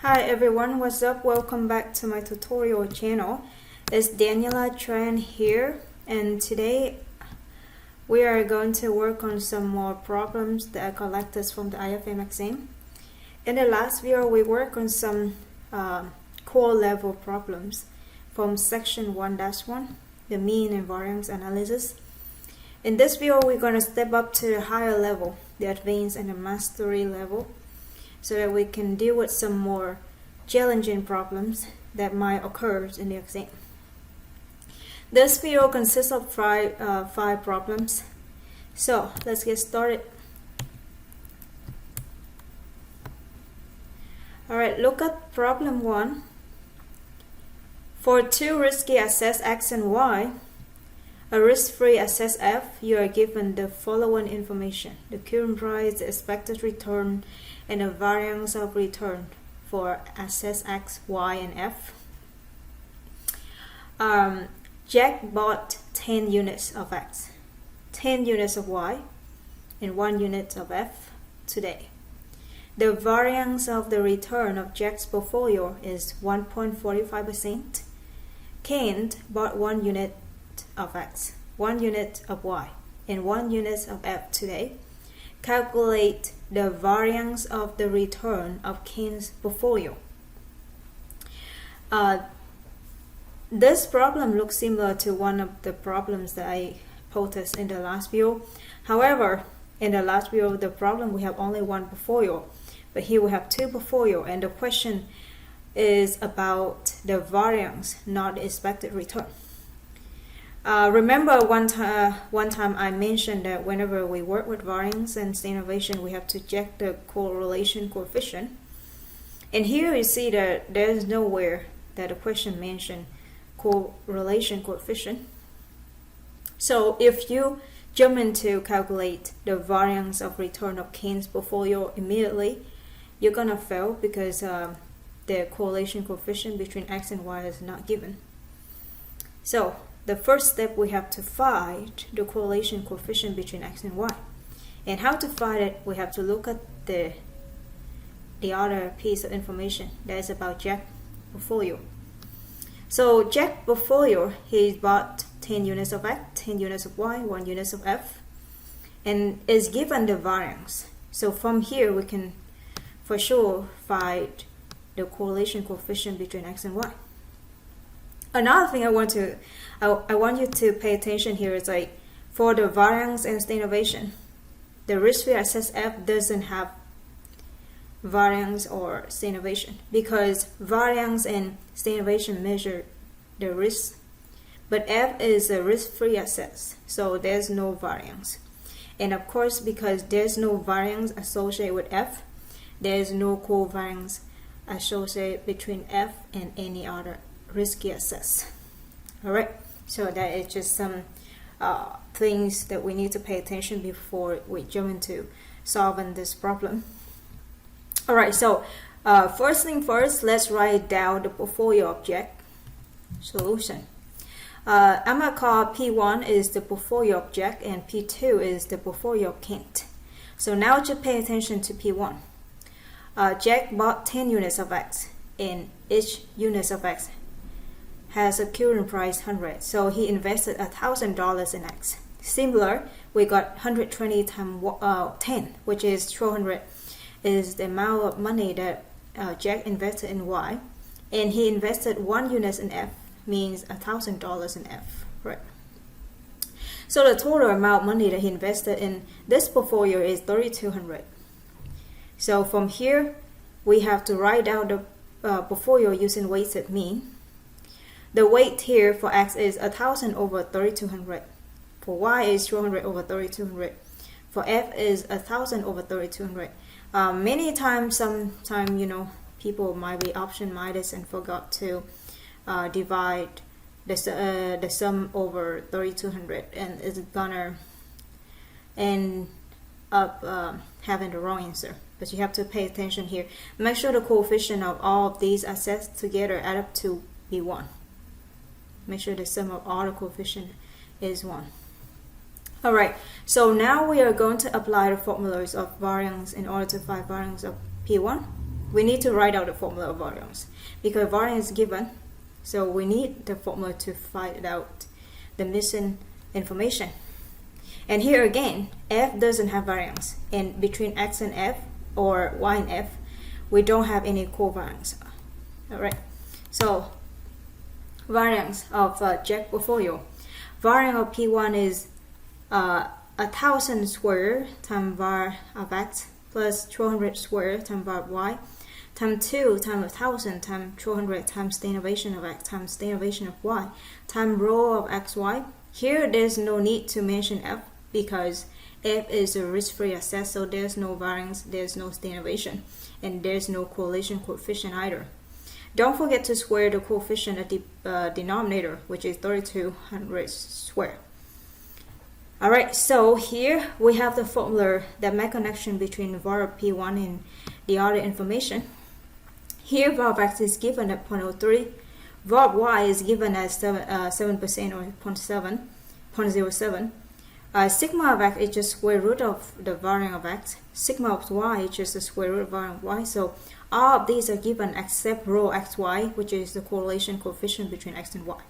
Hi everyone, what's up? Welcome back to my tutorial channel. It's Daniela Tran here, and today we are going to work on some more problems that I collected from the IFM exam. In the last video, we worked on some core level problems from section 1-1, the mean and variance analysis. In this video, we're going to step up to the higher level, the advanced and the mastery level, so that we can deal with some more challenging problems that might occur in the exam. This video consists of five problems. So let's get started. Alright, look at problem 1. For two risky assets X and Y, a risk-free asset F, you are given the following information: the current price, the expected return, and the variance of return for assets X, Y, and F. Jack bought 10 units of X, 10 units of Y, and 1 unit of F today. The variance of the return of Jack's portfolio is 1.45%. Kent bought 1 unit of X, 1 unit of Y, and 1 unit of F today. Calculate the variance of the return of Kent's portfolio. This problem looks similar to one of the problems that I posted in the last video. However, in the last video, the problem we have only one portfolio, but here we have two portfolio, and the question is about the variance, not the expected return. Remember one time I mentioned that whenever we work with variance and stimulation, we have to check the correlation coefficient. And here you see that there is nowhere that the question mentioned correlation coefficient. So if you jump into calculate the variance of return of Kent's portfolio immediately, you're gonna fail because the correlation coefficient between X and Y is not given. So the first step, we have to find the correlation coefficient between X and Y. And how to find it, we have to look at the other piece of information that is about Jack's portfolio. So Jack's portfolio, he bought 10 units of X, 10 units of Y, 1 unit of F, and is given the variance. So from here, we can for sure find the correlation coefficient between X and Y. Another thing I want you to pay attention here is like for the variance and stimulation, the risk-free asset F doesn't have variance or stimulation because variance and stimulation measure the risk, but F is a risk-free asset, so there's no variance. And of course, because there's no variance associated with F, there's no covariance associated between F and any other risky assets. Alright, so that is just some things that we need to pay attention before we jump into solving this problem. Alright, so first thing first, let's write down the portfolio object solution. I'm going to call P1 is the portfolio object and P2 is the portfolio of Kent. So now just pay attention to P1. Jack bought 10 units of X, and each unit of X has a current price 100, so he invested $1,000 in X. Similar, we got 120 times 10, which is 200, is the amount of money that Jack invested in Y, and he invested 1 unit in F, means $1,000 in F, right? So the total amount of money that he invested in this portfolio is $3,200. So from here, we have to write down the portfolio using weighted mean. The weight here for X is 1,000 over 3,200. For Y is 200 over 3,200. For F is 1,000 over 3,200. Many times, sometimes, people might be option-minded and forgot to divide the sum over 3,200, and it's gonna end up having the wrong answer. But you have to pay attention here. Make sure the coefficient of all of these assets together add up to be 1. Make sure the sum of all the coefficient is 1. Alright, so now we are going to apply the formulas of variance in order to find variance of P1. we need to write out the formula of variance because variance is given, so we need the formula to find out the missing information. And here again, f doesn't have variance, and between x and f or y and f, we don't have any covariance. Alright, so variance of Jack portfolio. Variance of P1 is 1,000 square times var of x plus 200 square times var of y times 2 times 1,000 times 200 times the innovation of x times the innovation of y times rho of xy. Here there's no need to mention f because f is a risk-free asset, so there's no variance, there's no innovation, and there's no correlation coefficient either. Don't forget to square the coefficient at the denominator, which is 3200 square. Alright, so here we have the formula that make connection between var of P1 and the other information. Here var of x is given at 0.03, var of y is given as 7% or 0.07. Sigma of x is just square root of the variance of x. Sigma of y is just the square root of variance of y. So all of these are given except rho xy, which is the correlation coefficient between x and y.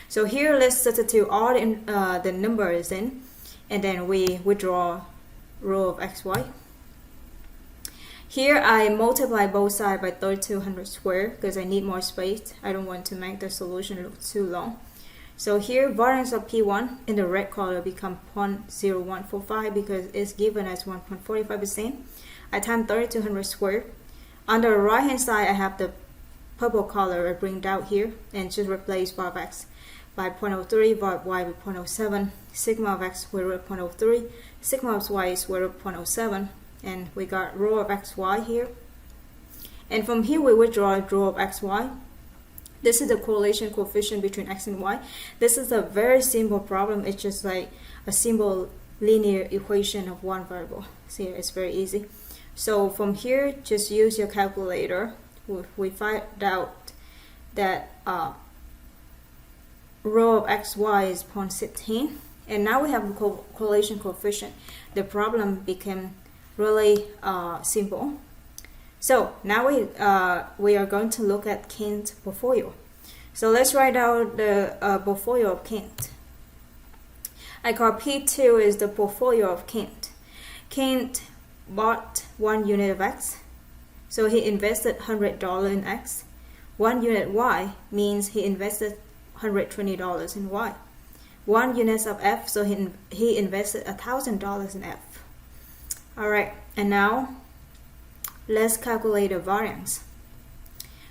So here let's substitute all the numbers in, and then we withdraw rho of xy. Here I multiply both sides by 3200 square because I need more space. I don't want to make the solution look too long. So here variance of P1 in the red color become 0.0145 because it's given as 1.45%. I times 3200 square. On the right hand side I have the purple color I bring down here and just replace var of x by 0.03, var of y with 0.07, sigma of x square root 0.03, sigma of y is square root 0.07, and we got rho of xy here. And from here we withdraw rho of xy. This is the correlation coefficient between x and y. This is a very simple problem. It's just like a simple linear equation of one variable. See, it's very easy. So from here, just use your calculator. We find out that rho of xy is 0.16, and now we have the correlation coefficient. The problem became really simple. So now we are going to look at Kent's portfolio. So let's write out the portfolio of Kent. I call P2 is the portfolio of Kent. Kent bought 1 unit of X, so he invested $100 in X. 1 unit Y means he invested $120 in Y. 1 unit of F, so he invested $1,000 in F. Alright, and now let's calculate the variance.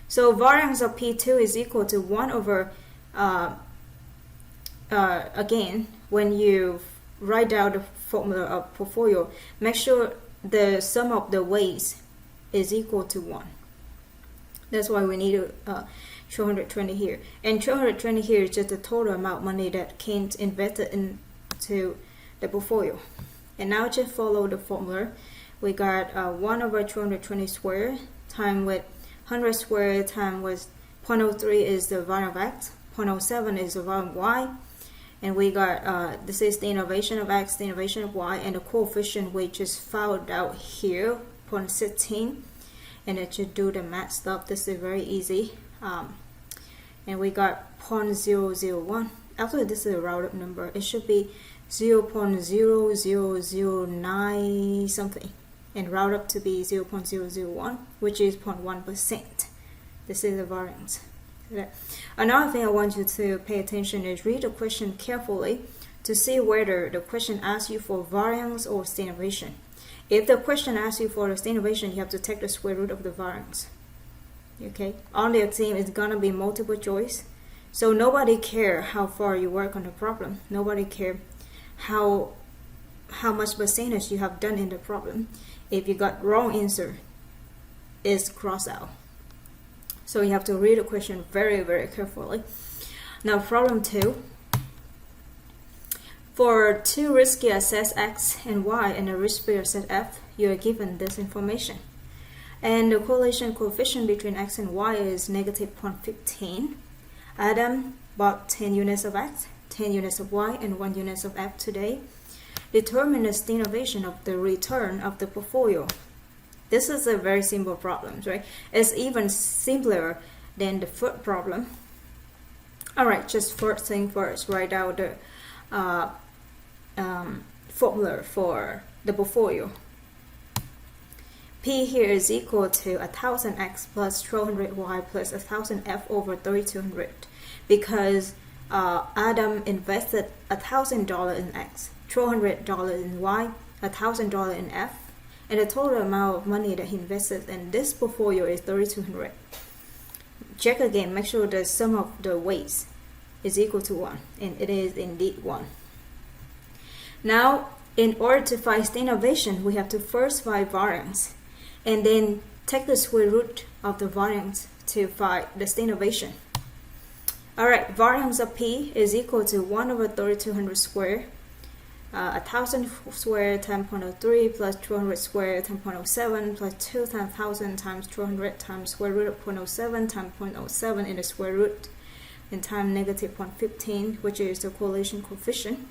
So variance of P2 is equal to 1 over, again, when you write down the formula of portfolio, make sure the sum of the weights is equal to 1. That's why we need 220 here. And 220 here is just the total amount of money that Kent invested into the portfolio. And now just follow the formula. We got 1 over 220 square times with 100 square times with 0.03 is the variance of x, 0.07 is the variance of y, and we got this is the innovation of x, the innovation of y, and the coefficient we just found out here, 0.16, and it should do the math stuff. This is very easy, and we got 0.001. Actually, this is a rounded number. It should be 0.0009 something, and round up to be 0.001, which is 0.1%. This is the variance. Another thing I want you to pay attention is read the question carefully to see whether the question asks you for variance or innovation. If the question asks you for the innovation, you have to take the square root of the variance. Okay? On the exam, it's gonna be multiple choice, so nobody care how far you work on the problem. Nobody care how much percentage you have done in the problem. If you got wrong answer, it's cross out. So you have to read the question very, very carefully. Now problem 2. For 2 risky assets X and Y and a risk-free asset F, you are given this information. And the correlation coefficient between X and Y is negative 0.15. Adam bought 10 units of X, 10 units of Y, and 1 unit of F today. Determine the innovation of the return of the portfolio. This is a very simple problem, right? It's even simpler than the third problem. All right, just first thing first, write out the formula for the portfolio. P here is equal to 1000x plus 1200y plus 1000f over 3200, because Adam invested $1,000 in X, $1,200 in Y, $1,000 in F, and the total amount of money that he invested in this portfolio is 3,200. Check again, make sure the sum of the weights is equal to 1, and it is indeed 1. Now, in order to find standard deviation, we have to first find variance, and then take the square root of the variance to find the standard deviation. Alright, variance of P is equal to 1 over 3,200 square, 1,000 square times 0.03 plus 200 square times 0.07 plus 2 times 1,000 times 200 times square root of 0.07 times 0.07 in the square root, and times negative 0.15, which is the correlation coefficient.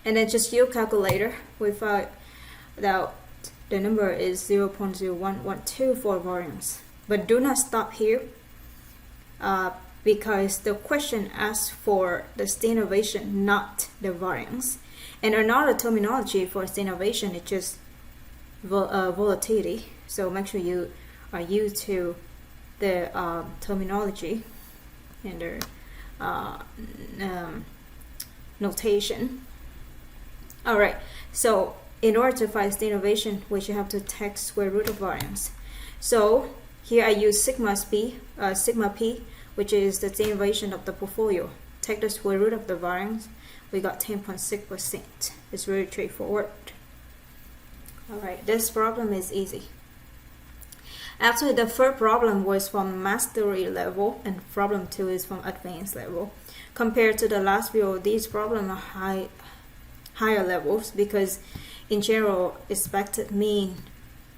And then just use calculator, we find out the number is 0.0112 for variance. But do not stop here, because the question asks for the standard deviation, not the variance. And another terminology for standard deviation is just volatility. So make sure you are used to the terminology and the notation. Alright, so in order to find standard deviation, we should have to take square root of variance. So here I use sigma p, which is the standard deviation of the portfolio. Take the square root of the variance, we got 10.6%. It's very straightforward. Alright, this problem is easy. Actually, the third problem was from mastery level, and problem 2 is from advanced level. Compared to the last video, these problems are higher levels, because in general, expected mean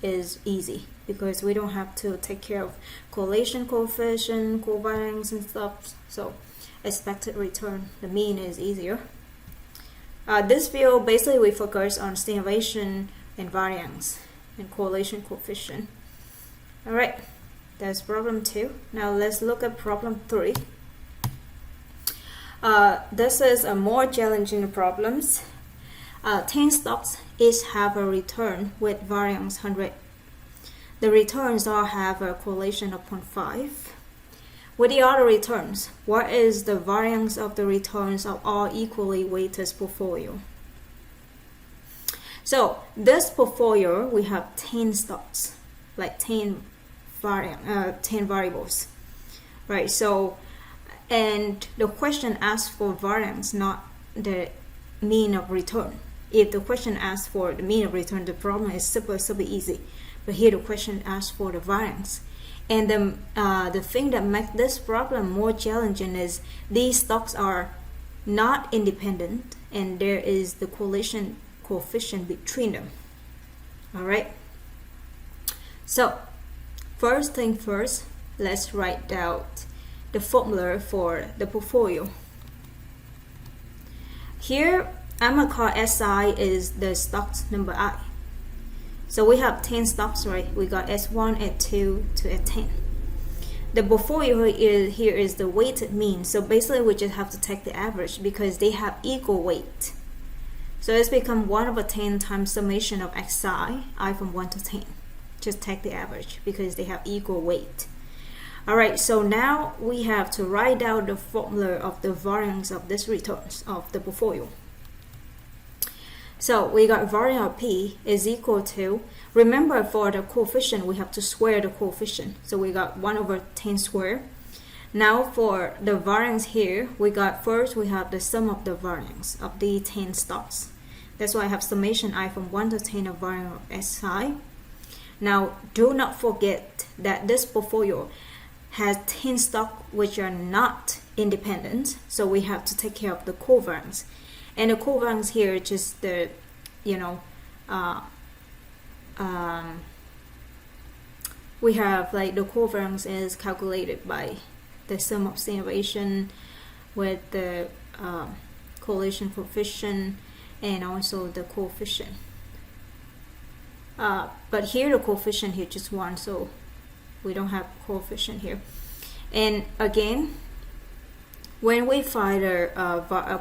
is easy, because we don't have to take care of correlation coefficient, covariance and stuff. So expected return, the mean is easier. This video, basically we focus on standard deviation and variance and correlation coefficient. Alright, that's problem 2. Now let's look at problem 3. This is a more challenging problems. 10 stocks each have a return with variance 100. The returns all have a correlation of 0.5. With the other returns, what is the variance of the returns of all equally weighted portfolio? So this portfolio, we have 10 stocks, like 10 variables, right? So, and the question asks for variance, not the mean of return. If the question asks for the mean of return, the problem is super easy. But here the question asks for the variance. And the thing that makes this problem more challenging is these stocks are not independent, and there is the correlation coefficient between them. Alright? So, first thing first, let's write out the formula for the portfolio. Here, I'm going to call SI is the stocks number I. So we have 10 stocks, right? We got S1, S2 to S10. The portfolio here is the weighted mean. So basically we just have to take the average because they have equal weight. So it's become 1 over 10 times summation of XI, I from 1 to 10. Just take the average because they have equal weight. Alright, so now we have to write down the formula of the variance of this returns of the portfolio. So we got variance of P is equal to, remember for the coefficient we have to square the coefficient. So we got 1 over 10 squared. Now for the variance here, we got first we have the sum of the variance of the 10 stocks. That's why I have summation I from 1 to 10 of variance of SI. Now do not forget that this portfolio has 10 stocks which are not independent. So we have to take care of the covariance. And the covariance here is just the, we have like the covariance is calculated by the sum of standard deviation with the correlation coefficient and also the coefficient. But here the coefficient here just 1, so we don't have coefficient here. And again, when we find a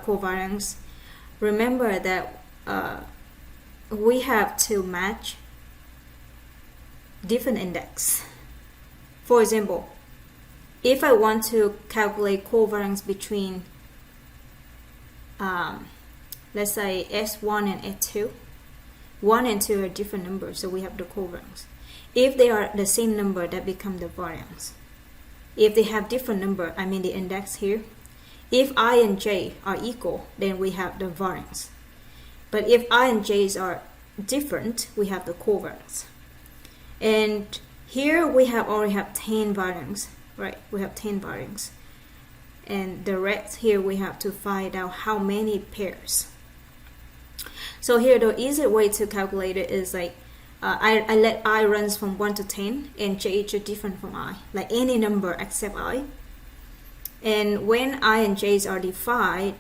covariance, remember that we have to match different index. For example, if I want to calculate covariance between let's say S1 and S2, 1 and 2 are different numbers, so we have the covariance. If they are the same number, that become the variance. If they have different number, I mean the index here, if I and j are equal, then we have the variance. But if I and j's are different, we have the covariance. And here we already have 10 variance, right? We have 10 variance. And the rest here we have to find out how many pairs. So here the easy way to calculate it is like I let I runs from 1 to 10 and j is different from I, like any number except I. And when I and j's are defined,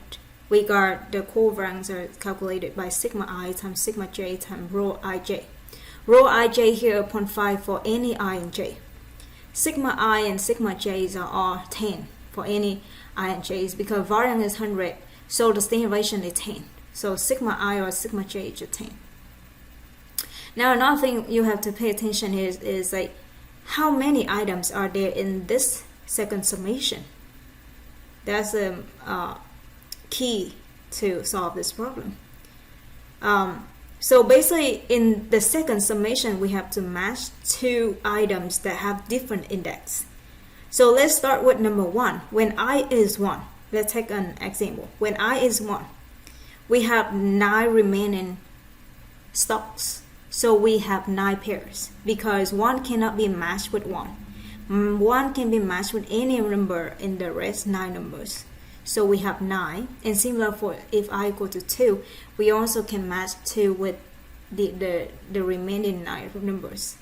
we got the covariance are calculated by sigma I times sigma j times rho ij. Rho ij here upon 5 for any I and j. Sigma I and sigma j's are all 10 for any I and j's, because variance is 100, so the stimulation is 10. So sigma I or sigma j is 10. Now another thing you have to pay attention is like how many items are there in this second summation. That's a key to solve this problem. So basically in the second summation we have to match two items that have different index. So let's start with number 1. When I is 1, let's take an example. When I is 1, we have 9 remaining stocks. So we have 9 pairs, because 1 cannot be matched with 1. 1 can be matched with any number in the rest 9 numbers. So we have 9. And similar for if I equal to 2, we also can match 2 with the remaining 9 numbers.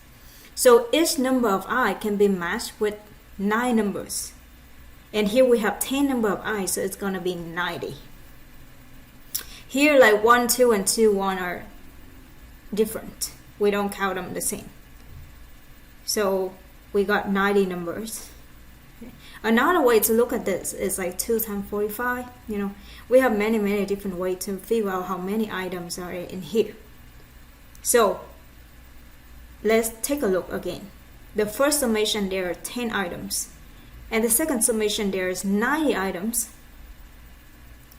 So each number of I can be matched with 9 numbers. And here we have 10 number of I, so it's going to be 90. Here like 1, 2, and 2, 1 are different. We don't count them the same. So we got 90 numbers. Another way to look at this is like 2 times 45. You know, we have many different ways to figure out how many items are in here. So let's take a look again. The first summation there are 10 items, and the second summation there is 90 items,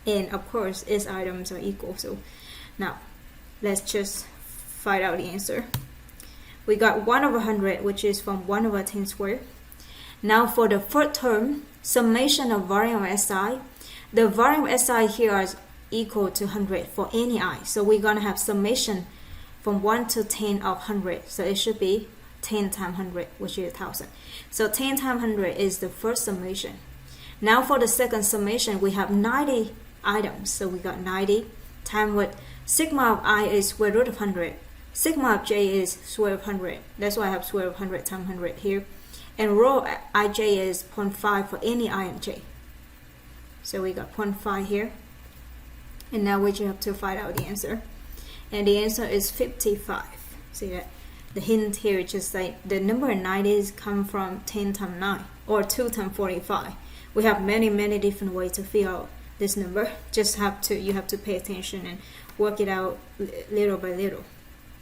and of course its items are equal. So now let's just find out the answer. We got 1 over 100, which is from 1 over 10 squared. Now for the third term, summation of variance of SI, the variance of SI here is equal to 100 for any I. So we're going to have summation from 1 to 10 of 100. So it should be 10 times 100, which is 1000. So 10 times 100 is the first summation. Now for the second summation, we have 90 items. So we got 90 times what sigma of I is square root of 100. Sigma of j is square of 100. That's why I have square of 100 times 100 here. And rho ij is 0.5 for any I and j. So we got 0.5 here. And now we just have to find out the answer. And the answer is 55. See that? The hint here is just like the number 90s come from 10 times 9 or 2 times 45. We have many different ways to figure out this number. Just you have to pay attention and work it out little by little.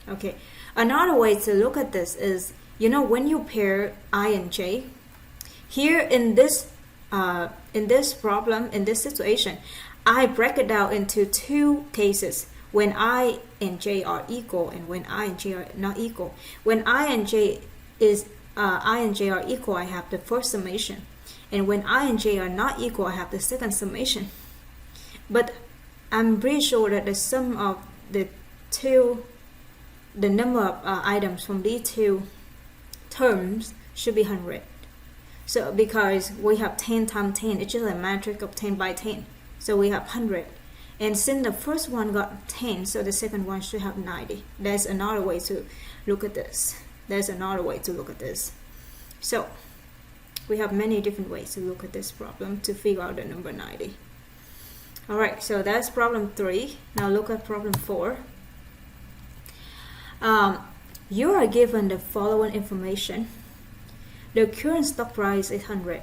Okay. Another way to look at this is, you know, when you pair I and j, here in this problem, in this situation, I break it down into 2 cases. When I and j are equal and when I and j are not equal. When I and j are equal, I have the first summation. And when I and j are not equal, I have the second summation. But I'm pretty sure that the sum of the number of items from these 2 terms should be 100. So because we have 10 times 10, it's just a matrix of 10 by 10. So we have 100. And since the first one got 10, so the second one should have 90. That's another way to look at this. So we have many different ways to look at this problem to figure out the number 90. Alright, so that's problem 3. Now look at problem 4. You are given the following information. The current stock price is 100.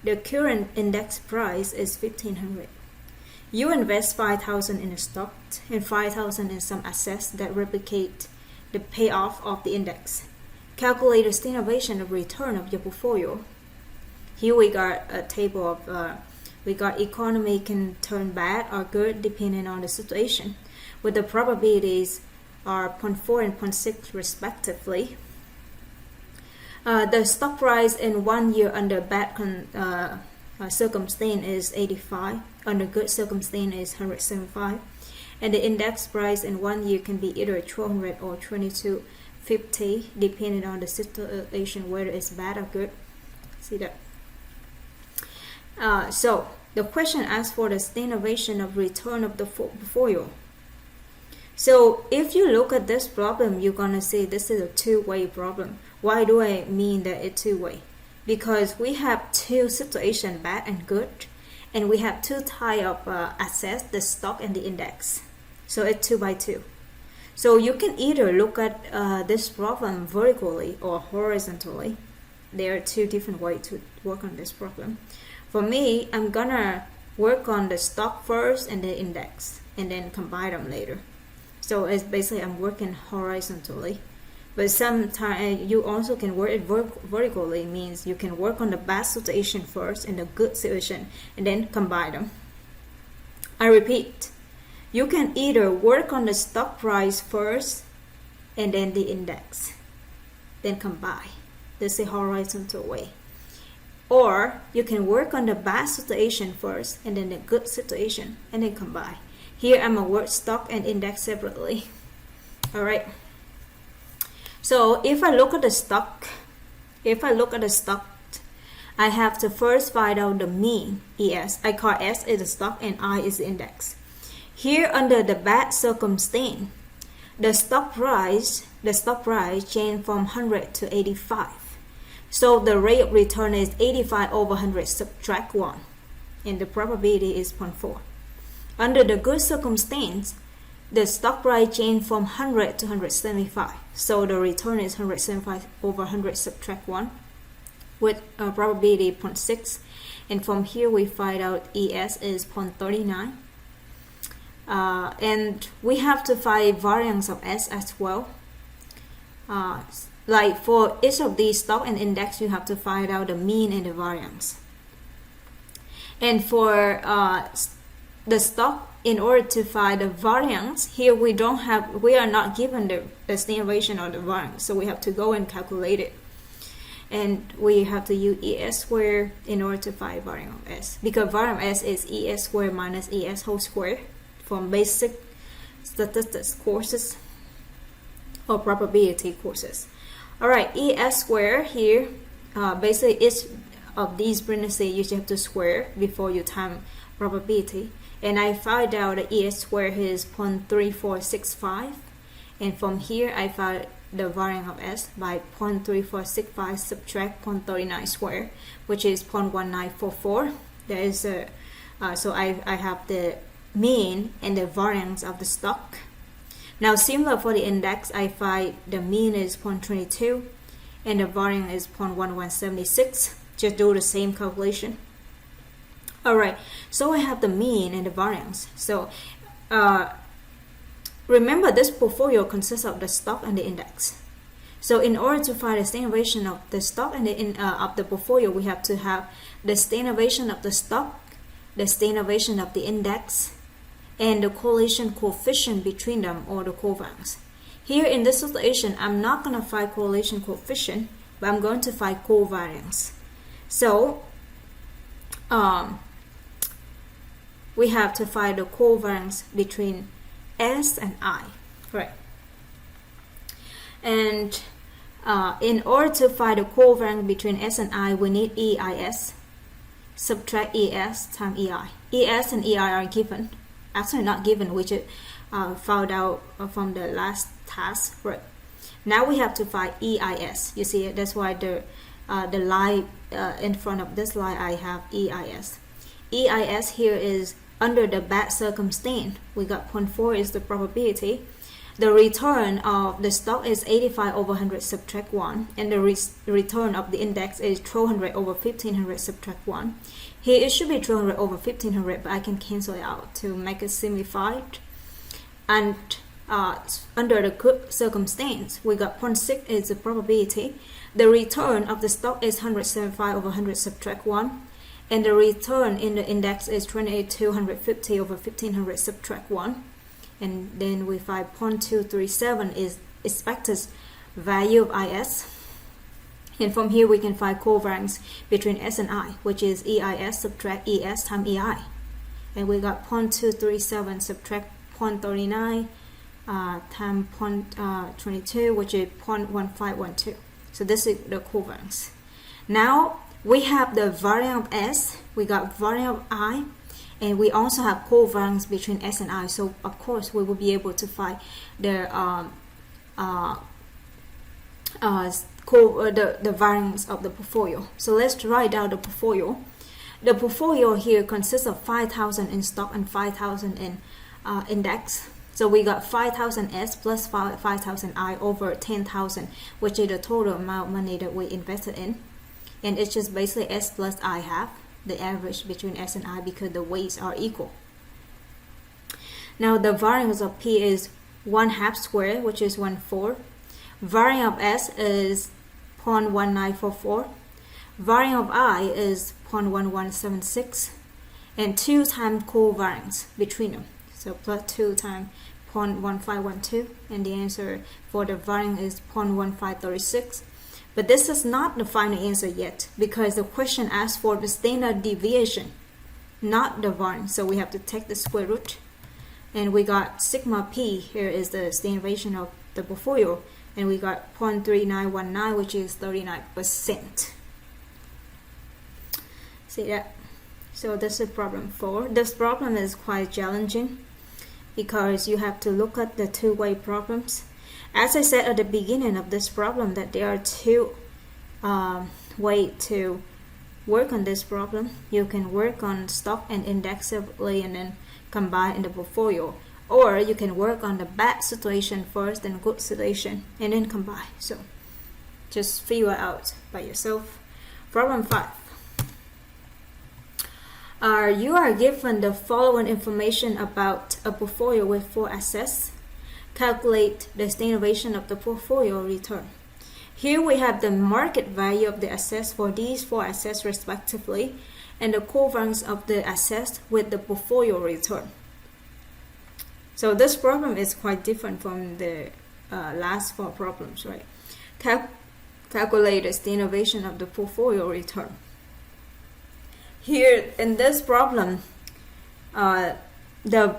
The current index price is 1500. You invest 5,000 in a stock and 5,000 in some assets that replicate the payoff of the index. Calculate the standardization of return of your portfolio. Here we got a table of we got economy can turn bad or good depending on the situation, with the probabilities are 0.4 and 0.6 respectively. The stock price in 1 year under bad circumstance is 85, under good circumstance is 175, and the index price in 1 year can be either 1200 or 2250 depending on the situation, whether it's bad or good. See that? So the question asks for the standardization of return of the portfolio. So if you look at this problem, you're gonna see this is a two-way problem. Why do I mean that it's two-way? Because we have two situations, bad and good, and we have two types of assets, the stock and the index. So it's 2 by 2. So you can either look at this problem vertically or horizontally. There are two different ways to work on this problem. For me, I'm gonna work on the stock first and the index, and then combine them later. So it's basically I'm working horizontally. But sometimes you also can work it vertically, means you can work on the bad situation first and the good situation, and then combine them. I repeat, you can either work on the stock price first and then the index, then combine. This is a horizontal way. Or you can work on the bad situation first and then the good situation and then combine. Here I'm going to work stock and index separately. Alright. So if I look at the stock, I have to first find out the mean, ES. I call S is the stock and I is the index. Here under the bad circumstance, the stock price changed from 100 to 85. So the rate of return is 85 over 100 subtract 1, and the probability is 0.4. Under the good circumstance, the stock price changed from 100 to 175. So the return is 175 over 100 subtract 1 with a probability 0.6. And from here we find out ES is 0.39. And we have to find variance of S as well. Like for each of these stock and index, you have to find out the mean and the variance. And for the stock, in order to find the variance, here we are not given the standardization or the variance, so we have to go and calculate it. And we have to use ES squared in order to find variance of S, because variance of S is ES squared minus ES whole square from basic statistics courses or probability courses. Alright, ES square here, basically each of these parentheses you have to square before you time probability. And I find out that ES square is 0.3465. And from here I find the variance of S by 0.3465 subtract 0.39 square, which is 0.1944. That is so I have the mean and the variance of the stock. Now similar for the index, I find the mean is 0.22 and the variance is 0.1176. Just do the same calculation. Alright, so I have the mean and the variance. So remember, this portfolio consists of the stock and the index. So in order to find the standardization of the stock and of the portfolio, we have to have the standardization of the stock, the standardization of the index, and the correlation coefficient between them, or the covariance. Here in this situation, I'm not going to find correlation coefficient, but I'm going to find covariance. So we have to find the covariance between S and I, right? And in order to find the covariance between S and I, we need EIS. Subtract ES times EI. ES and EI are given. Actually not given, which is found out from the last task, right? Now we have to find EIS. You see, that's why the line in front of this line I have EIS. EIS here is under the bad circumstance. We got 0.4 is the probability. the return of the stock is 85 over 100 subtract 1, and the return of the index is 1200 over 1500 subtract 1. Here it should be 1200 over 1500, but I can cancel it out to make it simplified. And under the good circumstance, we got 0.6 is the probability. The return of the stock is 175 over 100 subtract 1, and the return in the index is 2,250 over 1500 subtract 1. And then we find 0.237 is expected value of IS. And from here we can find covariance between S and I, which is EIS subtract ES times EI. And we got 0.237 subtract 0.39 times 0.22, which is 0.1512. So this is the covariance. Now we have the variance of S, we got variance of I, and we also have covariance between S and I. So of course we will be able to find the variance of the portfolio. So let's write down the portfolio. The portfolio here consists of 5,000 in stock and 5,000 in index. So we got 5,000 S plus 5,000 I over 10,000, which is the total amount of money that we invested in. And it's just basically S plus I half, the average between S and I, because the weights are equal. Now the variance of P is 1/2 square, which is 1/4. Variance of S is 0.1944. Variance of I is 0.1176. And 2 times covariance between them. So plus 2 times 0.1512. And the answer for the variance is 0.1536. But this is not the final answer yet, because the question asks for the standard deviation, not the variance. So we have to take the square root. And we got sigma P, here is the standard deviation of the portfolio. And we got 0.3919, which is 39%. See that? So this is problem 4. This problem is quite challenging because you have to look at the two-way problems. As I said at the beginning of this problem, that there are two ways to work on this problem. You can work on stock and index separately and then combine in the portfolio. Or you can work on the bad situation first and good situation and then combine. So just figure out by yourself. Problem 5. You are given the following information about a portfolio with 4 assets. Calculate the standard deviation of the portfolio return. Here we have the market value of the assets for these 4 assets respectively, and the covariance of the assets with the portfolio return. So this problem is quite different from the last 4 problems, right? Calculate the standard deviation of the portfolio return. Here in this problem, the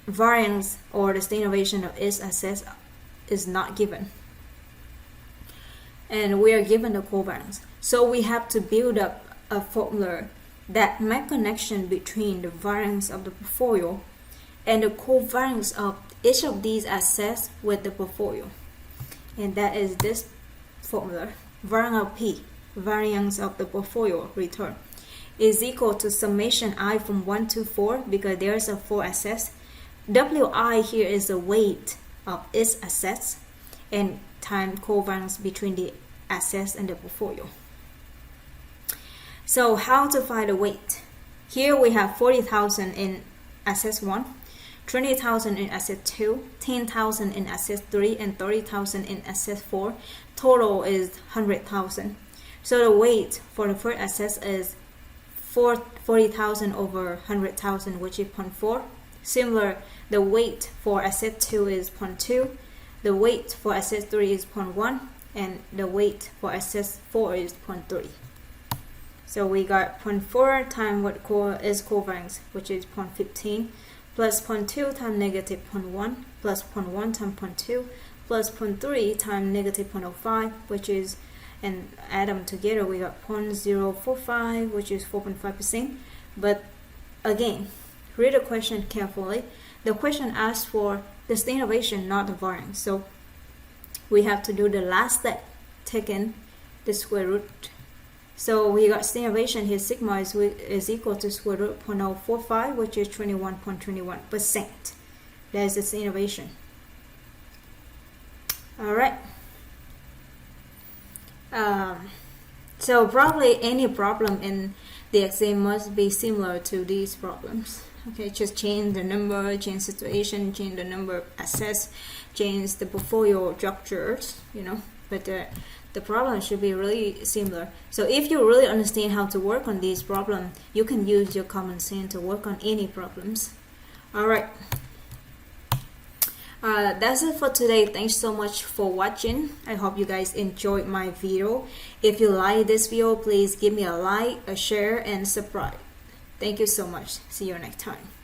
variance or the standard deviation of its assets is not given. And we are given the covariance. So we have to build up a formula that makes connection between the variance of the portfolio and the covariance of each of these assets with the portfolio. And that is this formula. Variance of P, variance of the portfolio return, is equal to summation I from 1 to 4, because there's a 4 assets. WI here is the weight of its assets, and time covariance between the assets and the portfolio. So how to find the weight? Here we have 40,000 in asset 1, 20,000 in asset 2, 10,000 in asset 3, and 30,000 in asset 4. Total is 100,000. So the weight for the first asset is 40,000 over 100,000, which is 0.4. Similar, the weight for asset 2 is 0.2, the weight for asset 3 is 0.1, and the weight for asset 4 is 0.3. So we got 0.4 times what is covariance, which is 0.15, plus 0.2 times negative 0.1, plus 0.1 times 0.2, plus 0.3 times negative 0.05, which is, and add them together, we got 0.045, which is 4.5%. But again, read the question carefully. The question asks for the standard deviation, not the variance. So we have to do the last step, taking the square root. So we got standard deviation here, sigma is equal to square root 0.045, which is 21.21%. That is the standard deviation. All right. So probably any problem in the exam must be similar to these problems. Okay, just change the number, change situation, change the number assessed, change the portfolio structures, but the problem should be really similar. So if you really understand how to work on these problems, you can use your common sense to work on any problems. All right. That's it for today. Thanks so much for watching. I hope you guys enjoyed my video. If you like this video, please give me a like, a share, and subscribe. Thank you so much. See you next time.